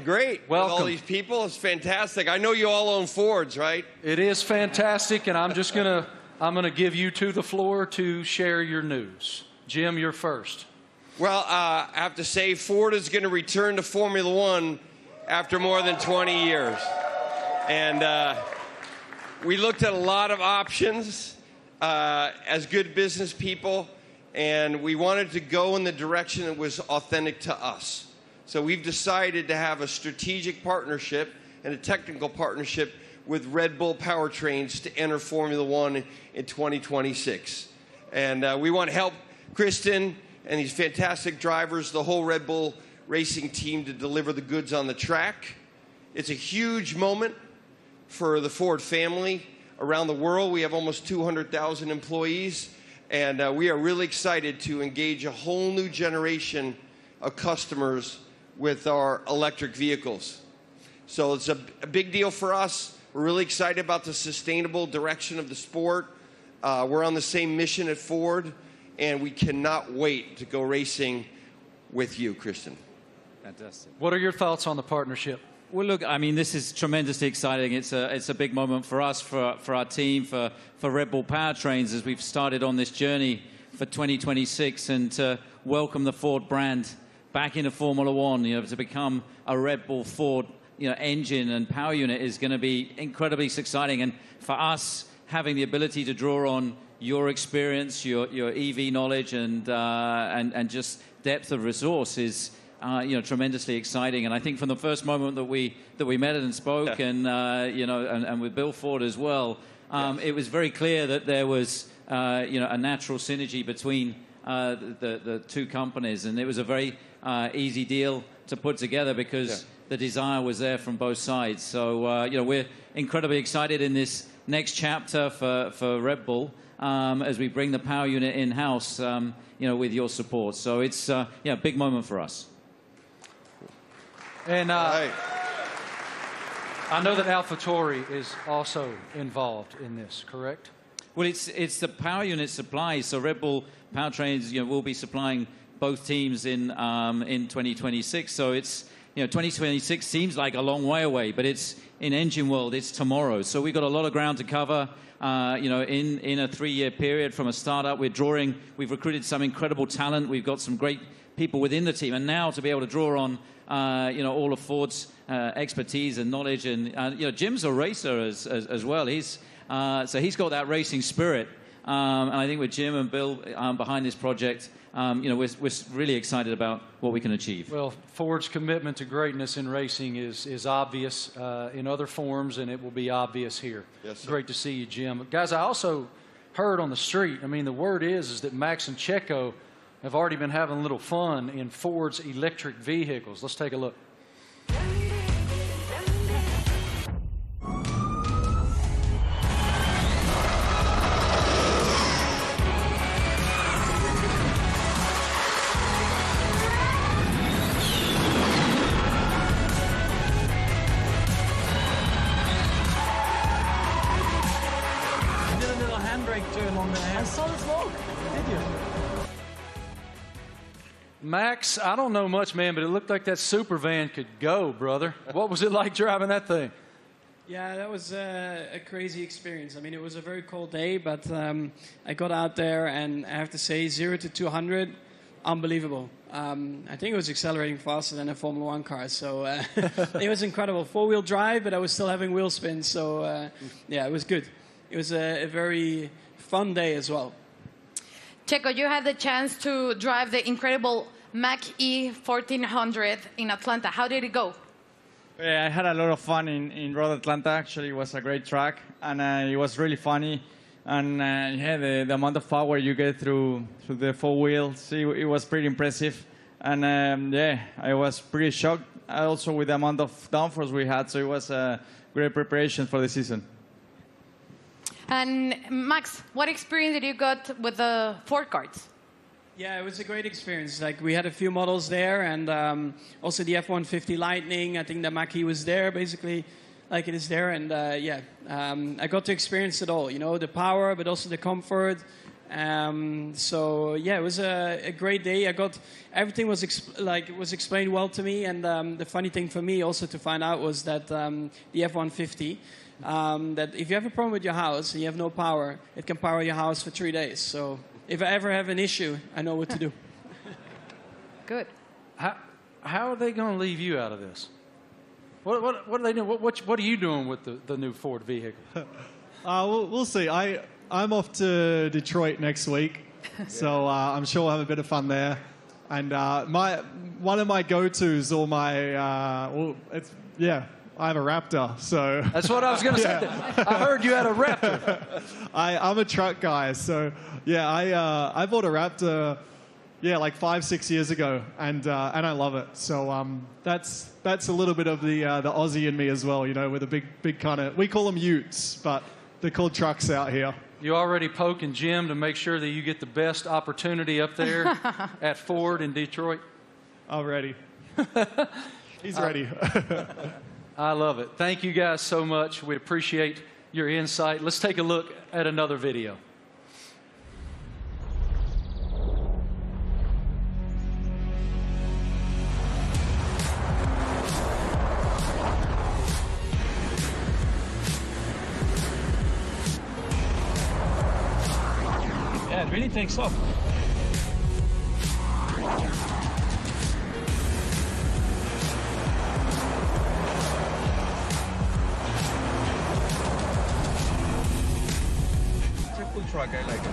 great. Welcome. With all these people, it's fantastic. I know you all own Fords, right? It is fantastic, and I'm gonna give you the floor to share your news. Jim, you're first. Well, I have to say, Ford is going to return to Formula One after more than 20 years, and we looked at a lot of options as good business people. And we wanted to go in the direction that was authentic to us. So we've decided to have a strategic partnership and a technical partnership with Red Bull Powertrains to enter Formula One in 2026. And we want to help Kristen and these fantastic drivers, the whole Red Bull racing team, to deliver the goods on the track. It's a huge moment for the Ford family around the world. We have almost 200,000 employees. And we are really excited to engage a whole new generation of customers with our electric vehicles. So it's a big deal for us. We're really excited about the sustainable direction of the sport. We're on the same mission at Ford, and we cannot wait to go racing with you, Kristen. Fantastic. What are your thoughts on the partnership? Well, look, I mean, this is tremendously exciting. It's a big moment for us, for our team, for Red Bull Powertrains as we've started on this journey for 2026, and to welcome the Ford brand back into Formula One. You know, to become a Red Bull Ford, engine and power unit is going to be incredibly exciting. And for us, having the ability to draw on your experience, your EV knowledge, and just depth of resource is tremendously exciting. And I think from the first moment that we met and spoke, and with Bill Ford as well, it was very clear that there was a natural synergy between the two companies, and it was a very easy deal to put together because the desire was there from both sides. So we're incredibly excited in this next chapter for Red Bull as we bring the power unit in-house, with your support. So it's a big moment for us. And I know that AlphaTauri is also involved in this, correct? Well, it's the power unit supply. So Red Bull Powertrains, will be supplying both teams in 2026. So it's 2026 seems like a long way away, but it's in engine world. It's tomorrow. So we've got a lot of ground to cover. In a 3-year period from a startup, we've recruited some incredible talent. We've got some great people within the team, and now to be able to draw on all of Ford's expertise and knowledge, and Jim's a racer as well. He's got that racing spirit, and I think with Jim and Bill behind this project, we're really excited about what we can achieve. Well, Ford's commitment to greatness in racing is obvious in other forms, and it will be obvious here. Yes, sir. Great to see you, Jim. Guys, I also heard on the street, the word is that Max and Checo have already been having a little fun in Ford's electric vehicles. Let's take a look. You did a little handbrake turn on the hand. I saw the smoke. Did you? Max, I don't know much, man, but it looked like that super van could go, brother. What was it like driving that thing? Yeah, that was a crazy experience. It was a very cold day, but I got out there, and I have to say, 0 to 200, unbelievable. I think it was accelerating faster than a Formula One car, so it was incredible. 4-wheel drive, but I was still having wheel spin, so it was good. It was a very fun day as well. Checo, you had the chance to drive the incredible Mach-E 1400 in Atlanta. How did it go? Yeah, I had a lot of fun in Road Atlanta. Actually, it was a great track, and it was really funny. And yeah, the amount of power you get through the four wheels, it was pretty impressive. And yeah, I was pretty shocked also with the amount of downforce we had. So it was a great preparation for the season. And Max, what experience did you got with the Ford carts? Yeah, it was a great experience. Like, we had a few models there, and also the F-150 Lightning. I think the Mach-E was there, basically, like it is there. And yeah, I got to experience it all. You know, the power, but also the comfort. So yeah, it was a great day. I got everything was explained well to me. And the funny thing for me also to find out was that the F-150. That if you have a problem with your house and you have no power, it can power your house for 3 days. So if I ever have an issue, I know what to do. Good. How are they going to leave you out of this? What are they doing? What are you doing with the new Ford vehicle? We'll see. I'm off to Detroit next week, so I'm sure we'll have a bit of fun there. And one of my go-tos, or my I have a Raptor, so... That's what I was going to say. I heard you had a Raptor. I'm a truck guy, so yeah, I bought a Raptor, like 5-6 years ago, and I love it. So that's a little bit of the Aussie in me as well, you know, with a big kind of... We call them utes, but they're called trucks out here. You already poking Jim to make sure that you get the best opportunity up there at Ford in Detroit? Already. He's ready. I love it. Thank you guys so much. We appreciate your insight. Let's take a look at another video. Yeah, it really takes off. Truck, I like it.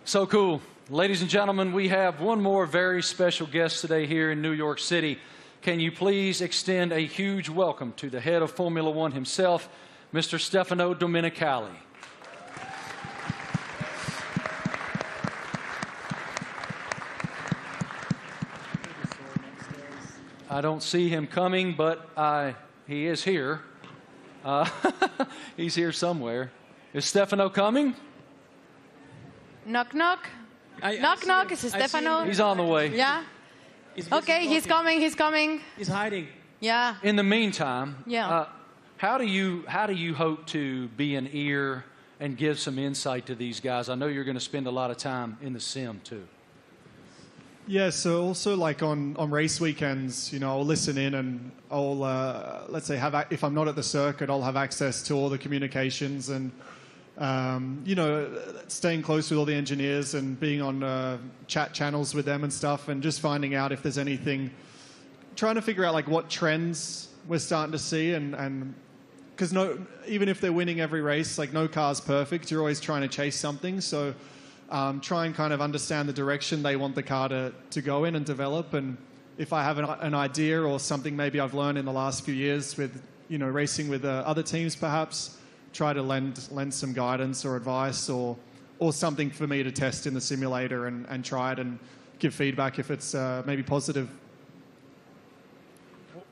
So cool. Ladies and gentlemen, we have one more very special guest today here in New York City. Can you please extend a huge welcome to the head of Formula One himself, Mr. Stefano Domenicali. I don't see him coming, but he is here. He's here somewhere. Is Stefano coming? Knock, knock. Knock, knock. Is Stefano? He's on the way. Yeah? Okay, he's coming. He's coming. He's hiding. Yeah. In the meantime, yeah. How do you hope to be an ear and give some insight to these guys? I know you're going to spend a lot of time in the sim, too. Yeah, so also like on race weekends, you know, I'll listen in and I'll, let's say, if I'm not at the circuit, I'll have access to all the communications and, you know, staying close with all the engineers and being on chat channels with them and stuff and just finding out if there's anything, trying to figure out like what trends we're starting to see and because even if they're winning every race, like no car's perfect, you're always trying to chase something, so... try and kind of understand the direction they want the car to go in and develop. And if I have an idea or something maybe I've learned in the last few years with, you know, racing with other teams perhaps, try to lend some guidance or advice or something for me to test in the simulator and try it and give feedback if it's maybe positive.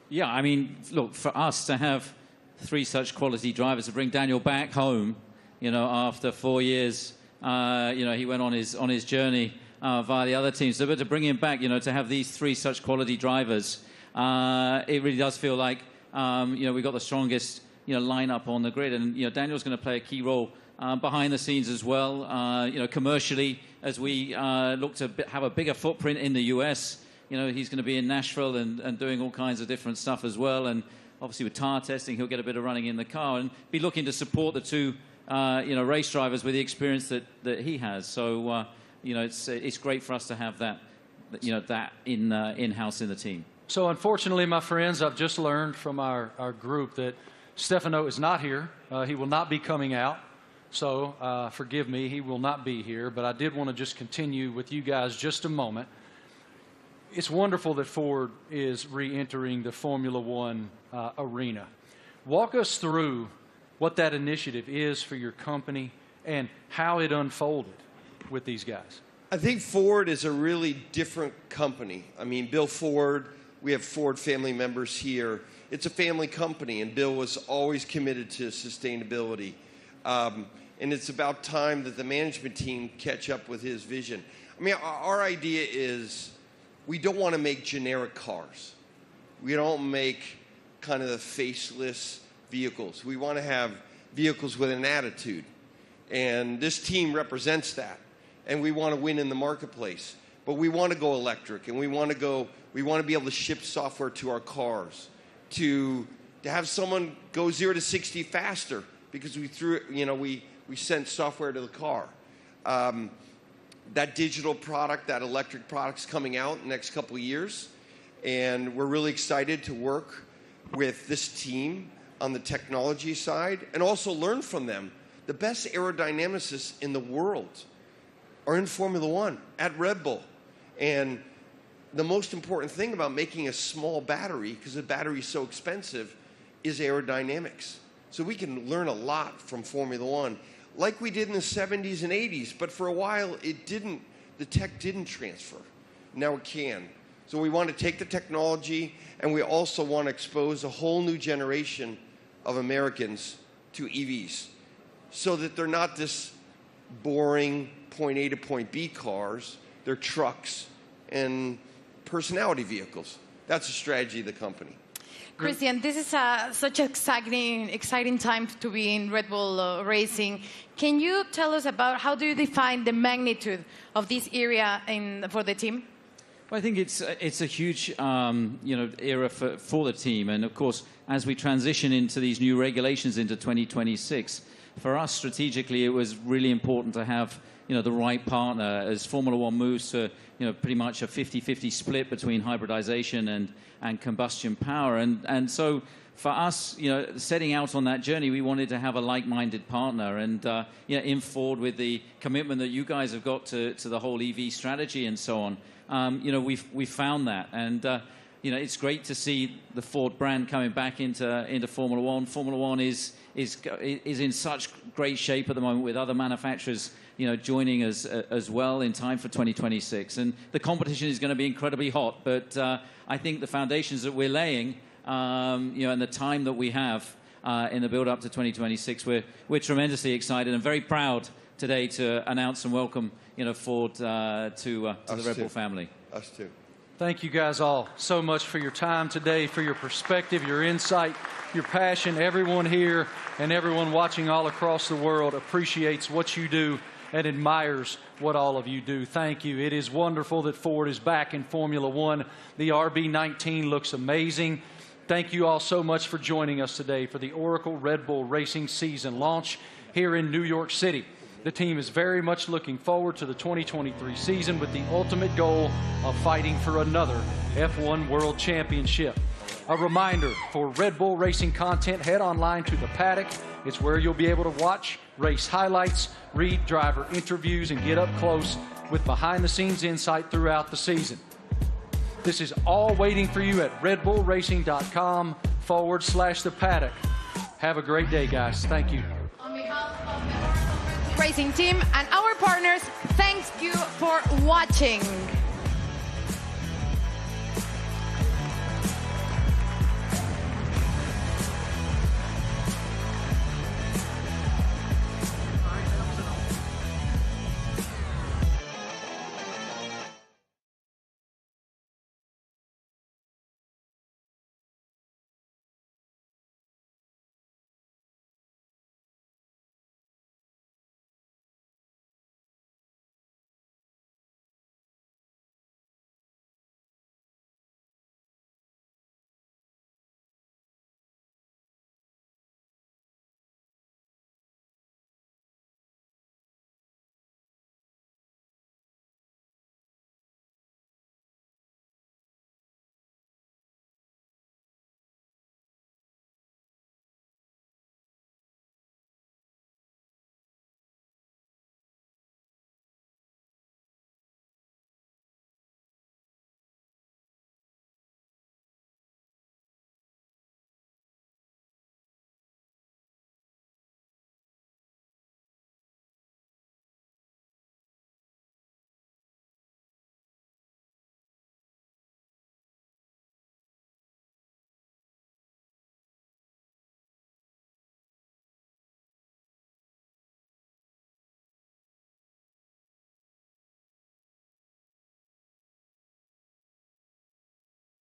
Yeah, I mean, look, for us to have 3 such quality drivers, to bring Daniel back home, you know, after 4 years... you know, he went on his journey via the other teams. So, but to bring him back, you know, to have these 3 such quality drivers, it really does feel like, you know, we've got the strongest, you know, lineup on the grid. And, you know, Daniel's going to play a key role behind the scenes as well, you know, commercially, as we look to have a bigger footprint in the US. You know, he's going to be in Nashville and doing all kinds of different stuff as well. And obviously with tire testing, he'll get a bit of running in the car and be looking to support the 2 you know, race drivers with the experience that he has. So, you know, it's great for us to have that, you know, that in-house in the team. So, unfortunately, my friends, I've just learned from our group that Stefano is not here. He will not be coming out. So, forgive me, he will not be here. But I did want to just continue with you guys just a moment. it's wonderful that Ford is re-entering the Formula One arena. Walk us through what that initiative is for your company and how it unfolded with these guys. I think Ford is a really different company. I mean, Bill Ford, we have Ford family members here. It's a family company, and Bill was always committed to sustainability. And it's about time that the management team catch up with his vision. I mean, our idea is we don't want to make generic cars. We don't make kind of the faceless vehicles. We want to have vehicles with an attitude. And this team represents that. And we want to win in the marketplace. But we want to go electric, and we want to be able to ship software to our cars, to have someone go 0 to 60 faster because we sent software to the car. That digital product, that electric product's coming out in the next couple of years, and we're really excited to work with this team on the technology side and also learn from them. The best aerodynamicists in the world are in Formula One at Red Bull. And the most important thing about making a small battery, because the battery is so expensive, is aerodynamics. So we can learn a lot from Formula One, like we did in the 70s and 80s, but for a while the tech didn't transfer. Now it can. So we want to take the technology, and we also want to expose a whole new generation of Americans to EVs so that they're not this boring point A to point B cars. They're trucks and personality vehicles. That's the strategy of the company. Christian, this is such an exciting time to be in Red Bull Racing. Can you tell us about how do you define the magnitude of this area for the team? Well, I think it's a huge era for the team, and of course, as we transition into these new regulations into 2026, for us strategically, it was really important to have the right partner as Formula One moves to pretty much a 50-50 split between hybridization and combustion power, and so for us, setting out on that journey, we wanted to have a like-minded partner, and in Ford with the commitment that you guys have got to the whole EV strategy and so on. We found that, and it's great to see the Ford brand coming back into Formula One. Formula One is in such great shape at the moment with other manufacturers, joining us as well in time for 2026. And the competition is going to be incredibly hot, but I think the foundations that we're laying, and the time that we have in the build-up to 2026, we're tremendously excited and very proud today to announce and welcome, Ford to the Red Bull family. Us too. Thank you guys all so much for your time today, for your perspective, your insight, your passion. Everyone here and everyone watching all across the world appreciates what you do and admires what all of you do. Thank you. It is wonderful that Ford is back in Formula One. The RB19 looks amazing. Thank you all so much for joining us today for the Oracle Red Bull Racing season launch here in New York City. The team is very much looking forward to the 2023 season with the ultimate goal of fighting for another F1 World Championship. A reminder, for Red Bull Racing content, head online to the paddock. It's where you'll be able to watch race highlights, read driver interviews, and get up close with behind-the-scenes insight throughout the season. This is all waiting for you at redbullracing.com/the paddock. Have a great day, guys. Thank you. On behalf of the Racing team and our partners, thank you for watching.